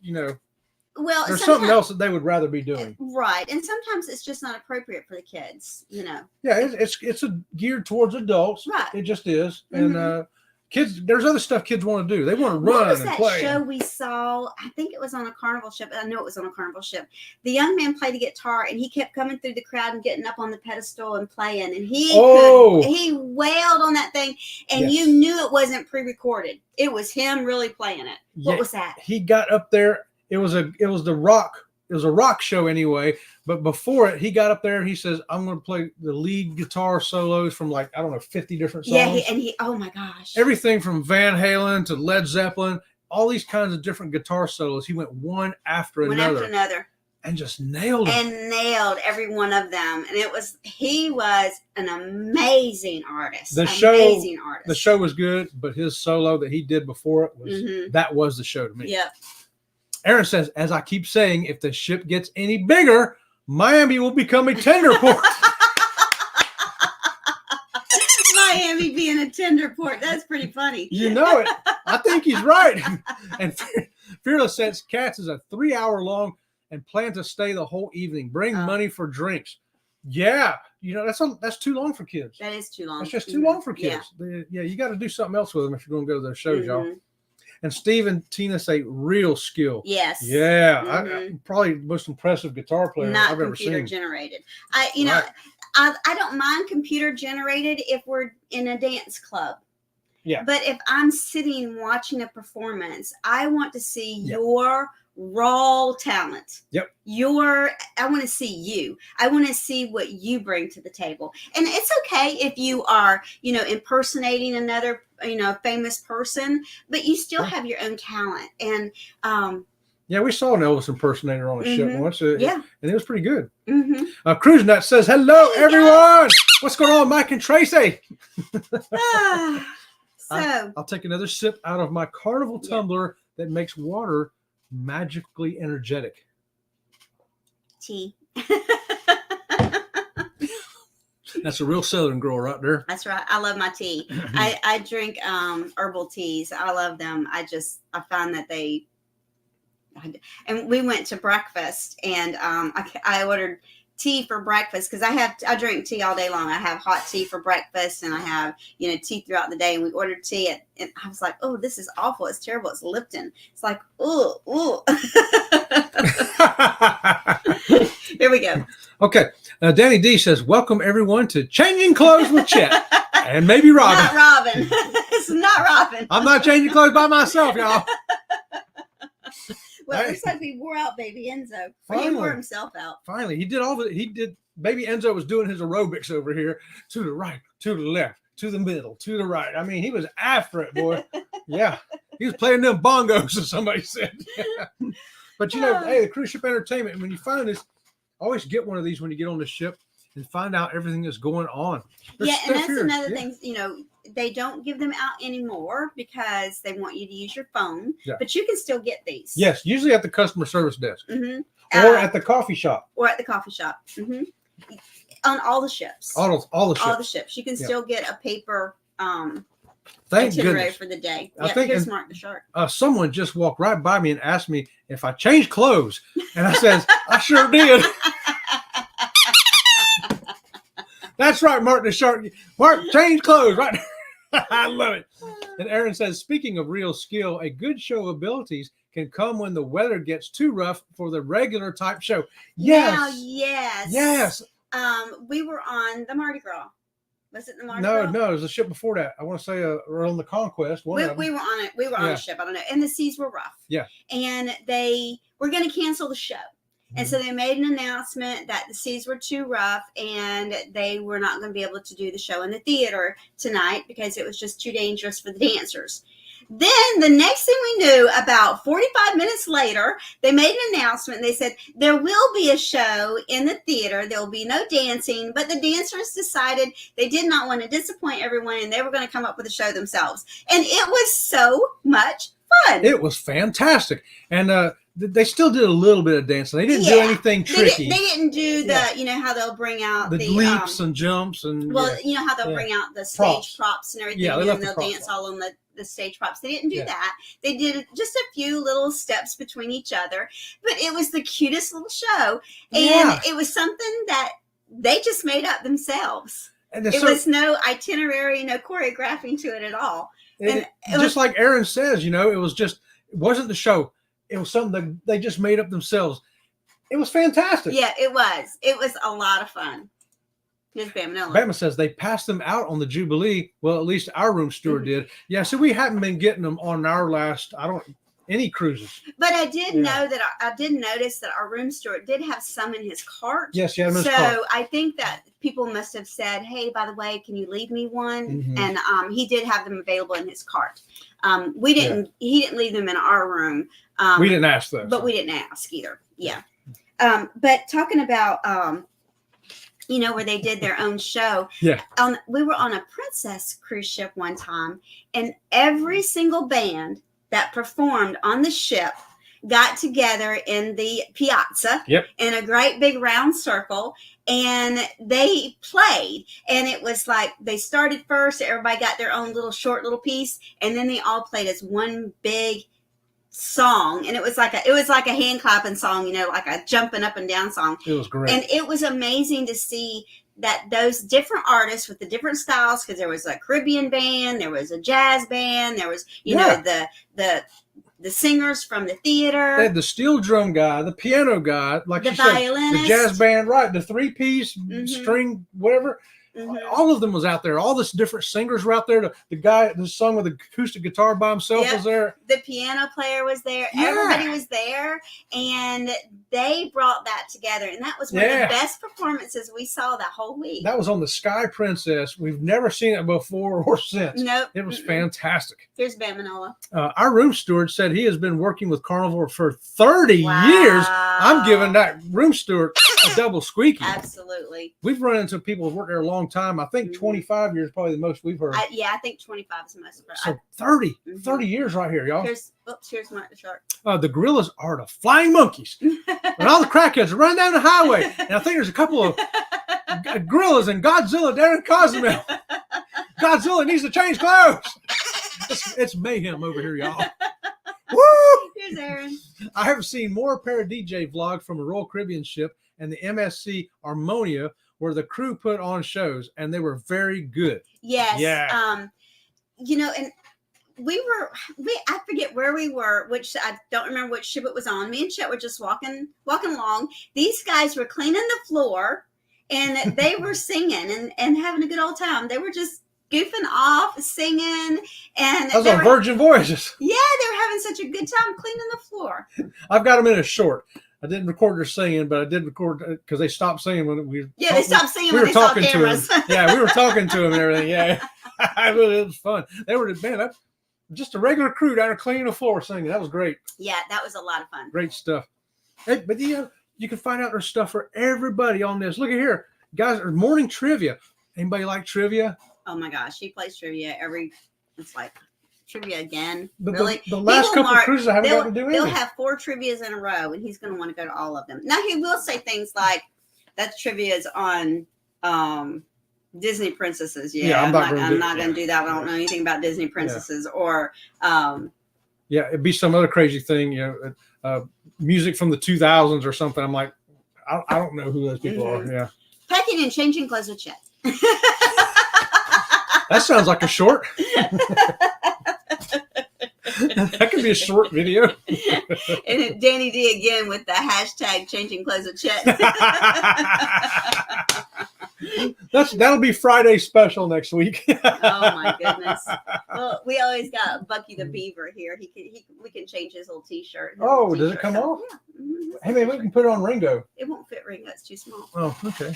well, there's something else that they would rather be doing. Right. And sometimes it's just not appropriate for the kids, Yeah, it's geared towards adults. Right. It just is. And Kids, there's other stuff kids want to do. They want to What run was and that play. show we saw? I think it was on a carnival ship. I know it was on a carnival ship. The young man played the guitar, and he kept coming through the crowd and getting up on the pedestal and playing. And he wailed on that thing, and you knew it wasn't pre-recorded. It was him really playing it. What was that? He got up there. It was the rock. It was a rock show anyway, but before it, he got up there and he says, "I'm going to play the lead guitar solos from 50 different songs." Yeah, oh my gosh, everything from Van Halen to Led Zeppelin, all these kinds of different guitar solos. He went one after another, and just nailed every one of them. And he was an amazing artist. The show was good, but his solo that he did before it was that was the show to me. Yep. Aaron says, as I keep saying, if the ship gets any bigger, Miami will become a tender port. Miami being a tender port. That's pretty funny. You know it. I think he's right. And Fearless says, Cats is a 3-hour long and plan to stay the whole evening. Bring money for drinks. Yeah. That's too long for kids. That is too long. That's just too long for kids. Yeah, you got to do something else with them if you're going to go to those shows, y'all. And Steve and Tina say real skill. Yes. Yeah. I'm probably the most impressive guitar player I've ever seen. Not computer generated. I don't mind computer generated if we're in a dance club. Yeah. But if I'm sitting watching a performance, I want to see your raw talent. Yep. I want to see you. I want to see what you bring to the table. And it's okay if you are, impersonating another, famous person, but you still have your own talent. And we saw an Elvis impersonator on a ship once. And it was pretty good. Cruise Nut says, "Hello, everyone. What's going on, Mike and Tracy?" I'll take another sip out of my Carnival tumbler that makes water magically energetic. Tea. That's a real Southern girl right there. That's right. I love my tea. I drink herbal teas. I love them. I find that and we went to breakfast, and I ordered tea for breakfast because I drink tea all day long. I have hot tea for breakfast, and I have tea throughout the day. And we ordered tea, and I was like, "Oh, this is awful! It's terrible! It's Lipton." It's like, ooh. Here we go. Okay, Danny D says, "Welcome everyone to Changing Clothes with Chet and maybe Robin." Not Robin. It's not Robin. I'm not changing clothes by myself, y'all. Well, it looks like we wore out baby Enzo. He wore himself out. Finally, he did. Baby Enzo was doing his aerobics over here, to the right, to the left, to the middle, to the right. I mean, he was after it, boy. Yeah, he was playing them bongos, as somebody said. But hey, the cruise ship entertainment. When you find this, always get one of these when you get on the ship and find out everything that's going on. And that's another thing. They don't give them out anymore because they want you to use your phone. Yeah. But you can still get these. Yes, usually at the customer service desk. Or at the coffee shop. On all the ships. All the ships. All the ships. You can still get a paper Thank itinerary goodness. For the day. Here's Mark the Shark. Someone just walked right by me and asked me if I changed clothes. And I says, I sure did. That's right, Mark the Shark. Mark, change clothes, right? I love it. And Aaron says, speaking of real skill, a good show of abilities can come when the weather gets too rough for the regular type show. Yes. Now, yes. Yes. We were on the Mardi Gras. Was it the Mardi Gras? No, it was a ship before that. I want to say we're on the Conquest. We were on it. We were on a ship. I don't know. And the seas were rough. Yeah. And they were going to cancel the show. And so they made an announcement that the seas were too rough and they were not going to be able to do the show in the theater tonight because it was just too dangerous for the dancers. Then the next thing we knew, about 45 minutes later, they made an announcement. They said there will be a show in the theater. There will be no dancing, but the dancers decided they did not want to disappoint everyone and they were going to come up with a show themselves. And it was so much fun. It was fantastic. And they still did a little bit of dancing. They didn't do anything tricky. They didn't do the, how they'll bring out the leaps and jumps and how they'll bring out the stage props and everything. Yeah, and they'll dance all on the stage props. They didn't do that. They did just a few little steps between each other, but it was the cutest little show, and it was something that they just made up themselves. And it was no itinerary, no choreographing to it at all. And Just was, like Aaron says, it wasn't the show. It was something that they just made up themselves. It was fantastic. yeah, it was. It was a lot of fun. Here's Bama. Bama says they passed them out on the Jubilee. Well, at least our room steward did. Yeah, so we hadn't been getting them on our last, any cruises. But I did know that I did notice that our room steward did have some in his cart. Yes, he had them in his so cart. I think that people must have said, "Hey, by the way, can you leave me one?" And he did have them available in his cart. We didn't. He didn't leave them in our room. We didn't ask those, but we didn't ask either. Yeah. But talking about where they did their own show. Yeah. We were on a Princess cruise ship one time, and every single band that performed on the ship got together in the piazza in a great big round circle, and they played. And it was like they started first, everybody got their own short little piece, and then they all played as one big song, and it was like a hand clapping song, like a jumping up and down song. It was great, and it was amazing to see that those different artists with the different styles, because there was a Caribbean band, there was a jazz band, there was the singers from the theater. They had the steel drum guy, the piano guy, like the you said, violinist, the jazz band, right? The 3-piece string, whatever. All of them was out there. All this different singers were out there. The guy who sung with the acoustic guitar by himself was there. The piano player was there. Yeah. Everybody was there, and they brought that together. And that was one of the best performances we saw that whole week. That was on the Sky Princess. We've never seen it before or since. Nope. It was fantastic. Here's Bam Manola. Our room steward said he has been working with Carnival for 30 years. I'm giving that room steward a double squeaky. Absolutely. We've run into people who've worked there a long time. I think 25 years is probably the most we've heard. I think 25 is the most. So 30 years right here, y'all. Here's Mark the Shark. The gorillas are the flying monkeys. And all the crackheads are running down the highway. And I think there's a couple of gorillas and Godzilla there in Cozumel. Godzilla needs to change clothes. It's mayhem over here, y'all. Woo! Here's Aaron. I have seen more Para-DJ vlogs from a Royal Caribbean ship and the MSC Harmonia, where the crew put on shows, and they were very good. Yes. Yeah. And I forget where we were, which I don't remember which ship it was on. Me and Chet were just walking along. These guys were cleaning the floor, and they were singing and having a good old time. They were just goofing off, singing, and those are virgin voices. Yeah, they were having such a good time cleaning the floor. I've got them in a short. I didn't record their singing, but I did record because they stopped singing when we. Yeah, they stopped singing when they saw talking cameras. To them. Yeah, we were talking to them and everything. Yeah, it was fun. They were just a regular crew down there cleaning the floor singing. That was great. Yeah, that was a lot of fun. Great stuff. Hey, but you can find out there's stuff for everybody on this. Look at here, guys. There's morning trivia. Anybody like trivia? Oh my gosh, he plays trivia it's like trivia again. But really? The last couple of cruises I haven't gotten to do anything. They'll have 4 trivias in a row, and he's going to want to go to all of them. Now, he will say things like, that trivia is on Disney princesses. Yeah, I'm not going to do that. I don't know anything about Disney princesses. Yeah. Or it'd be some other crazy thing, music from the 2000s or something. I'm like, I don't know who those people are. Yeah. Packing and changing clothes with Chet. That sounds like a short. That could be a short video. And Danny D again with the hashtag changing clothes with Chet. That'll be Friday special next week. Oh my goodness. Well, we always got Bucky the Beaver here. We can change his little t-shirt. Does it come off? Yeah. Mm-hmm. Hey, maybe we can put it on Ringo. It won't fit Ringo. It's too small. Oh, okay.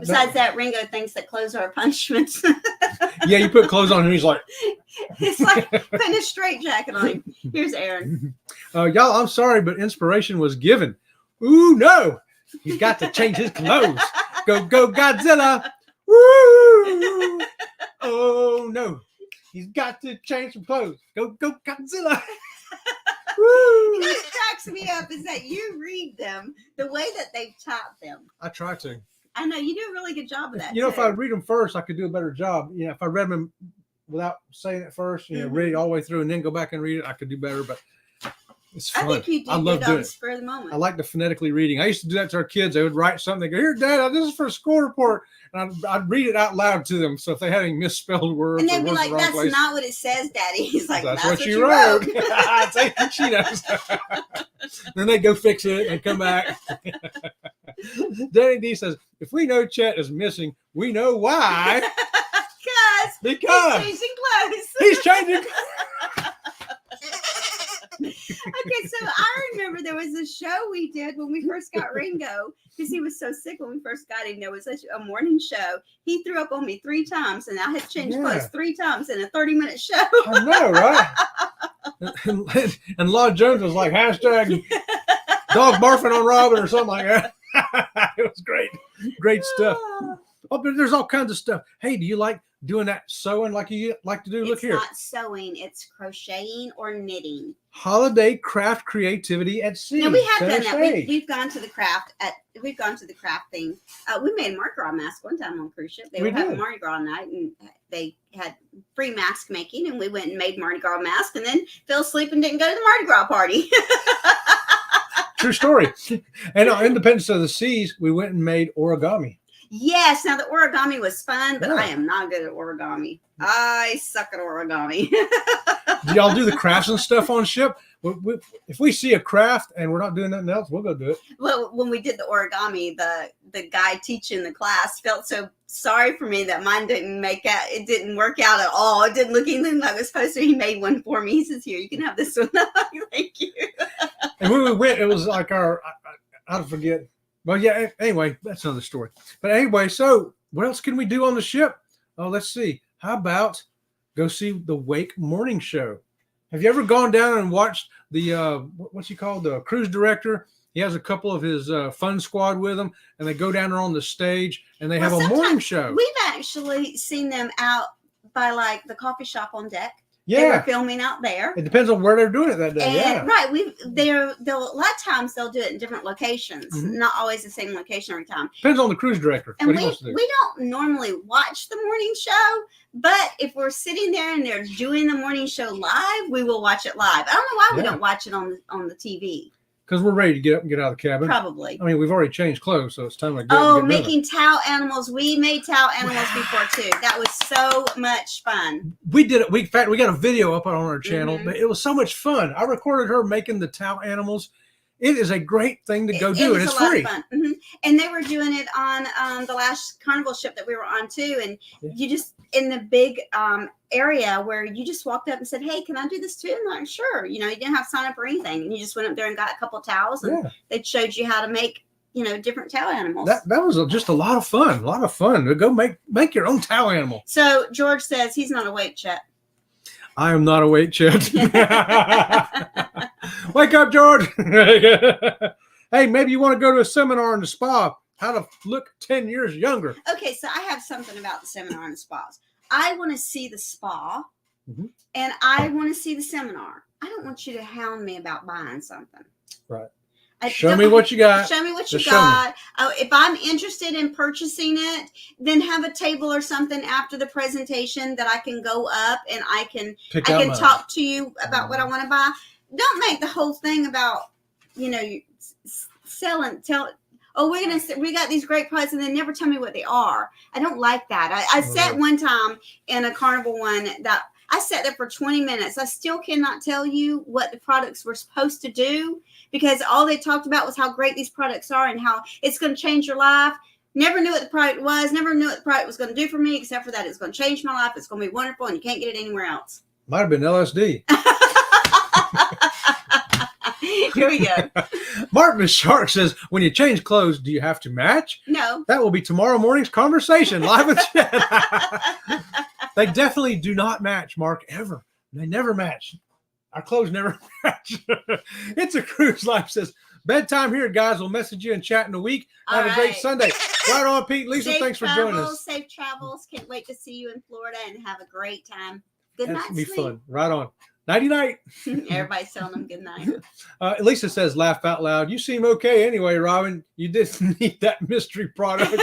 Besides that, Ringo thinks that clothes are a punishment. Yeah, you put clothes on him, he's like... It's like putting a straight jacket on him. Here's Aaron. Y'all, I'm sorry, but inspiration was given. Ooh, no. He's got to change his clothes. Go, Godzilla. Woo! Oh, no. He's got to change some clothes. Go, Godzilla. Woo! What cracks me up is that you read them the way that they've typed them. I try to. I know you do a really good job of that. If I read them first, I could do a better job. If I read them without saying it first, read it all the way through and then go back and read it, I could do better. But It's I fun. think you I did love it doing on the it. spur of the moment. I like the phonetically reading. I used to do that to our kids. They would write something. They go, "Here, Dad, this is for a school report," and I'd read it out loud to them. So if they had any misspelled words, And or they'd be words like, in the wrong "That's place, not what it says, Daddy." He's like, that's "That's what you wrote." She knows. Then they go fix it and come back. Danny D says, "If we know Chet is missing, we know why." Because he's changing clothes. he's changing. Okay, so I remember there was a show we did when we first got Ringo because he was so sick when we first got him. There was a morning show. He threw up on me 3 times, and I had changed clothes 3 times in a 30-minute show. I know, right? And Lord Jones was like, hashtag dog barfing on Robin or something like that. It was great stuff. Oh, but there's all kinds of stuff. Hey, do you like doing that sewing like you like to do? Look here. It's not sewing, it's crocheting or knitting. Holiday craft creativity at sea. No, we have done that. We've gone to the craft thing. We made a Mardi Gras mask one time on a cruise ship. They were having Mardi Gras night, and they had free mask making, and we went and made Mardi Gras mask, and then fell asleep and didn't go to the Mardi Gras party. True story. And on Independence of the Seas, we went and made origami. Yes, now the origami was fun, but I am not good at origami. I suck at origami. Do y'all do the crafts and stuff on ship? If we see a craft and we're not doing nothing else, we'll go do it. Well, when we did the origami, the guy teaching the class felt so sorry for me that mine didn't work out at all. It didn't look anything like it was supposed to. He made one for me. He says, "Here, you can have this one." Thank you. And when we went, it was like I forget. Well, yeah, anyway, that's another story. But anyway, so what else can we do on the ship? Oh, let's see. How about go see the Wake Morning Show? Have you ever gone down and watched the, what's he called? The cruise director. He has a couple of his fun squad with him, and they go down there on the stage, and they have a morning show. We've actually seen them out by like the coffee shop on deck. Yeah, they were filming out there. It depends on where they're doing it that day. And, right, they'll a lot of times they'll do it in different locations, not always the same location every time. Depends on the cruise director. And we don't normally watch the morning show, but if we're sitting there and they're doing the morning show live, we will watch it live. I don't know why we don't watch it on the TV. Because we're ready to get up and get out of the cabin. Probably. I mean, we've already changed clothes, so it's time to go. Making towel animals. We made towel animals before too. That was so much fun. We did it. In fact, we got a video up on our channel. But it was so much fun. I recorded her making the towel animals. It is a great thing to go do, and it's free. Of fun. And they were doing it on the last carnival ship that we were on too. And you just in the big area where you just walked up and said, "Hey, can I do this too?" And I'm like, "Sure." You didn't have to sign up or anything, and you just went up there and got a couple of towels, and they showed you how to make different towel animals. That was just a lot of fun. A lot of fun to go make your own towel animal. So George says he's not awake, Chet. I am not awake, Chet. Wake up, George. Hey, maybe you want to go to a seminar in the spa, how to look 10 years younger. Okay, so I have something about the seminar and the spas. I want to see the spa, and I want to see the seminar. I don't want you to hound me about buying something. Right. Show me what you got. Show me what you got. If I'm interested in purchasing it, then have a table or something after the presentation that I can go up and I can talk to you about what I want to buy. Don't make the whole thing about selling. We got these great products and then never tell me what they are. I don't like that. I sat one time in a carnival one that I sat there for 20 minutes. I still cannot tell you what the products were supposed to do because all they talked about was how great these products are and how it's going to change your life. Never knew what the product was. Never knew what the product was going to do for me, except for that it's going to change my life. It's going to be wonderful, and you can't get it anywhere else. Might have been LSD. Here we go. Martin Shark says, when you change clothes, do you have to match? No. That will be tomorrow morning's conversation. Live with Chet. They definitely do not match, Mark, ever. They never match. Our clothes never match. It's a Cruise Life says, bedtime here, guys. We'll message you and chat in a week. Have a great Sunday. Right on, Pete. Lisa, thanks for joining us. Safe travels. Can't wait to see you in Florida and have a great time. Good night. It'll be fun. Right on. Nighty-night. Everybody's telling them good night. Lisa says, laugh out loud. You seem okay anyway, Robin. You didn't need that mystery product.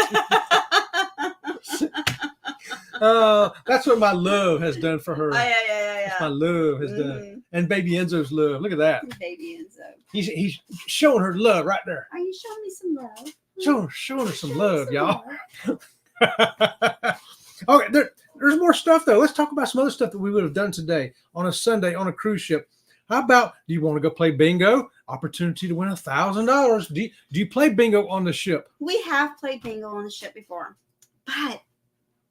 That's what my love has done for her. Yeah. That's my love has done. and baby Enzo's love. Look at that. Baby Enzo. He's showing her love right there. Are you showing me some love? Showing her some love, y'all. Okay, there's more stuff though. Let's talk about some other stuff that we would have done today on a Sunday on a cruise ship. How about, do you want to go play bingo? Opportunity to win $1,000. Do you play bingo on the ship? We have played bingo on the ship before, but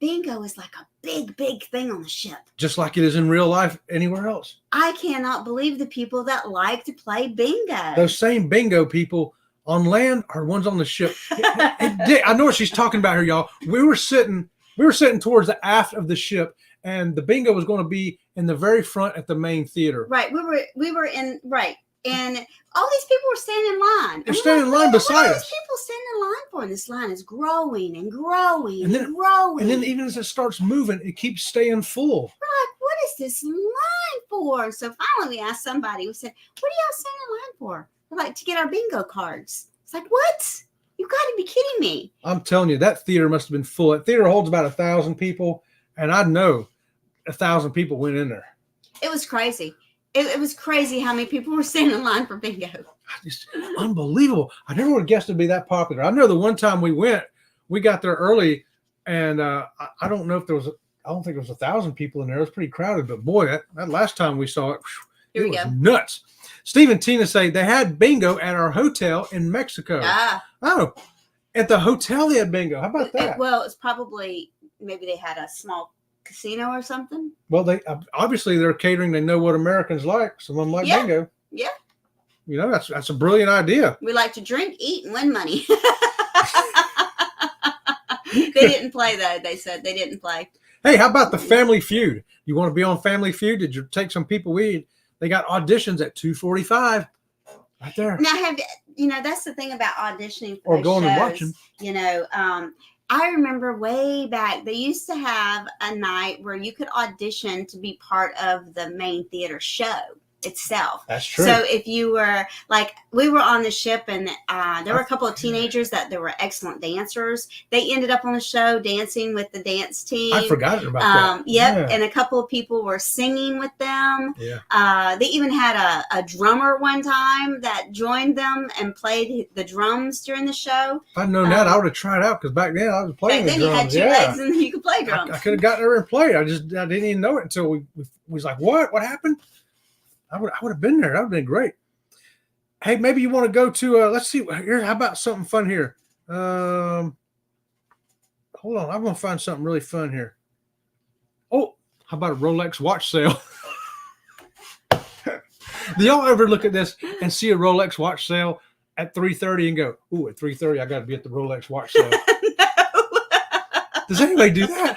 bingo is like a big, big thing on the ship. Just like it is in real life anywhere else. I cannot believe the people that like to play bingo. Those same bingo people on land are ones on the ship. I know what she's talking about here, y'all. We were sitting towards the aft of the ship, and the bingo was going to be in the very front at the main theater. Right. We were in, right. And all these people were standing in line. They're standing in line beside us. What are these people standing in line for? And this line is growing and growing and growing. And then even as it starts moving, it keeps staying full. We're like, what is this line for? So finally we asked somebody, we said, what are y'all standing in line for? We're like, to get our bingo cards. It's like, what? You got to be kidding me. I'm telling you, that theater must have been full. That theater holds about 1,000 people. And I know 1,000 people went in there. It was crazy. It was crazy how many people were standing in line for bingo. Just unbelievable. I never would have guessed it'd be that popular. I know the one time we went, we got there early, and I don't know if there was, I don't think there was 1,000 people in there. It was pretty crowded, but boy, that last time we saw it, Here we was go. Nuts. Steve and Tina say they had bingo at our hotel in Mexico. Oh, at the hotel they had bingo. How about that? Well, it's probably, maybe they had a small casino or something. Well, they obviously they're catering. They know what Americans like. Some of them like bingo. Yeah. You know, that's a brilliant idea. We like to drink, eat, and win money. They didn't play though. They said they didn't play. Hey, how about the Family Feud? You want to be on Family Feud? Did you take some people? They got auditions at 2:45, right there. Now, that's the thing about auditioning or for those going shows. and watching. You know, I remember way back they used to have a night where you could audition to be part of the main theater show itself. That's true. So if you were like, we were on the ship, and there were a couple of teenagers that were excellent dancers. They ended up on the show dancing with the dance team. I forgot about that. Yep. Yeah. And a couple of people were singing with them. Yeah. They even had a drummer one time that joined them and played the drums during the show. If I'd known that, I would have tried out, because back then I was playing the Back then drums. you had 2 legs and you could play drums. I could have gotten there and played. I didn't even know it until we was like, what happened? I would have been there. That would have been great. Hey, maybe you want to go to let's see here. How about something fun here? Hold on, I'm gonna find something really fun here. Oh, how about a Rolex watch sale? Do y'all ever look at this and see a Rolex watch sale at 3:30 and go, "Ooh, at 3:30 I got to be at the Rolex watch sale"? No. Does anybody do that?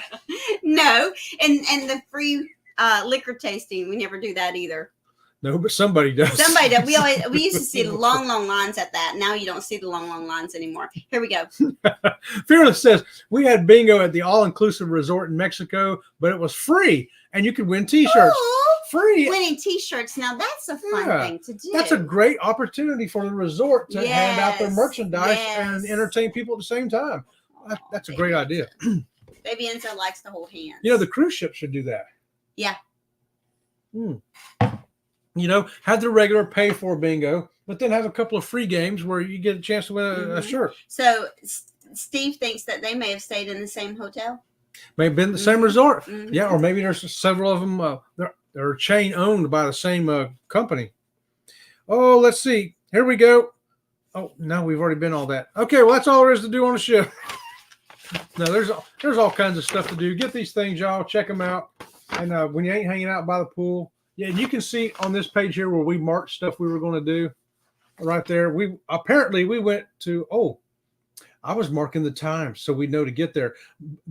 No, and the free liquor tasting, we never do that either. No, but somebody does. Somebody does. We used to see the long lines at that. Now you don't see the long lines anymore. Here we go. Fearless says, we had bingo at the all-inclusive resort in Mexico, but it was free, and you could win T-shirts. Ooh, Free. winning T-shirts. Now that's a fun thing to do. That's a great opportunity for the resort to hand out their merchandise and entertain people at the same time. That's a great idea. Baby Enzo likes to hold hands. You know, the cruise ship should do that. Yeah. You know, have the regular pay for bingo, but then have a couple of free games where you get a chance to win a shirt. So Steve thinks that they may have stayed in the same hotel. May have been the same resort. Mm-hmm. Yeah, or maybe there's several of them. They're chain owned by the same company. Oh, let's see. Here we go. Oh, no, we've already been all that. Okay, well, that's all there is to do on the ship. No, there's all kinds of stuff to do. Get these things, y'all. Check them out. And when you ain't hanging out by the pool, yeah, you can see on this page here where we marked stuff we were going to do. Right there. We went to, I was marking the time so we know to get there.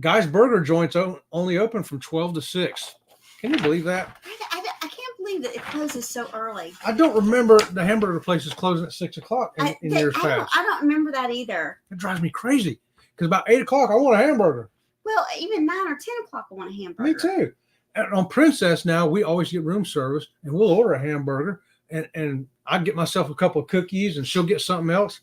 Guys Burger joints only open from 12 to 6. Can you believe that? I can't believe that it closes so early. I don't remember the hamburger places closing at 6 o'clock in years past. I don't remember that either. It drives me crazy because about 8 o'clock I want a hamburger. Well, even 9 or 10 o'clock I want a hamburger. Me too. And on Princess now, we always get room service, and we'll order a hamburger, and I get myself a couple of cookies, and she'll get something else,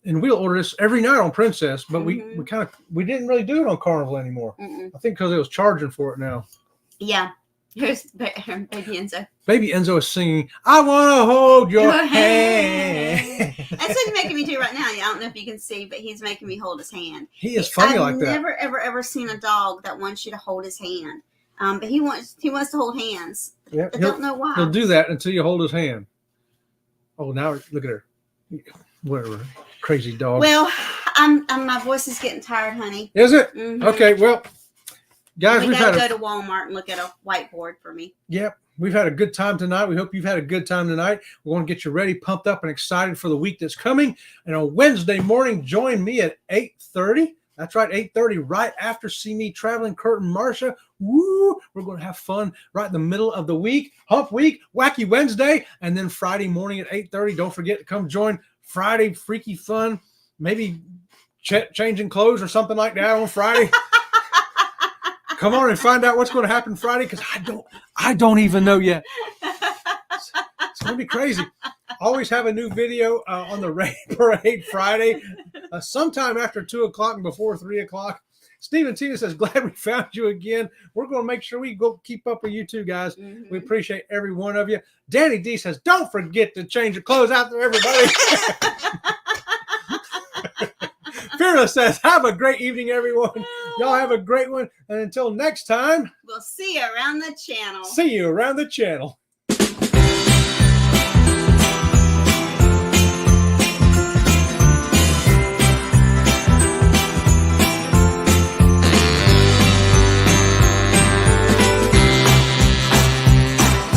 and we'll order this every night on Princess. But we didn't really do it on Carnival anymore. I think because it was charging for it now. Yeah. Here's Baby Enzo. Baby Enzo is singing, I want to hold your Your hand. That's what he's making me do right now. I don't know if you can see, but he's making me hold his hand. He is funny like that. I've never, ever seen a dog that wants you to hold his hand. But he wants to hold hands. Yeah, I don't know why. He'll do that until you hold his hand. Oh, now look at her. Whatever. Crazy dog. Well, my voice is getting tired, honey. Is it? Mm-hmm. Okay, well, guys, we gotta go to Walmart and look at a whiteboard for me. Yep. We've had a good time tonight. We hope you've had a good time tonight. We want to get you ready, pumped up, and excited for the week that's coming. And on Wednesday morning, join me at 8:30. That's right, 8:30, right after See Me Traveling, Kurt and Marsha. Woo! We're going to have fun right in the middle of the week. Hump Week, Wacky Wednesday, and then Friday morning at 8:30. Don't forget to come join Friday Freaky Fun. Maybe changing clothes or something like that on Friday. Come on and find out what's going to happen Friday, because I don't even know yet. It's going to be crazy. Always have a new video on the Rain Parade Friday, sometime after 2 o'clock and before 3 o'clock. Stephen Tina says, glad we found you again. We're going to make sure we go keep up with you too, guys. Mm-hmm. We appreciate every one of you. Danny D says, don't forget to change your clothes out there, everybody. Fearless says, have a great evening, everyone. Y'all have a great one. And until next time, we'll see you around the channel. See you around the channel.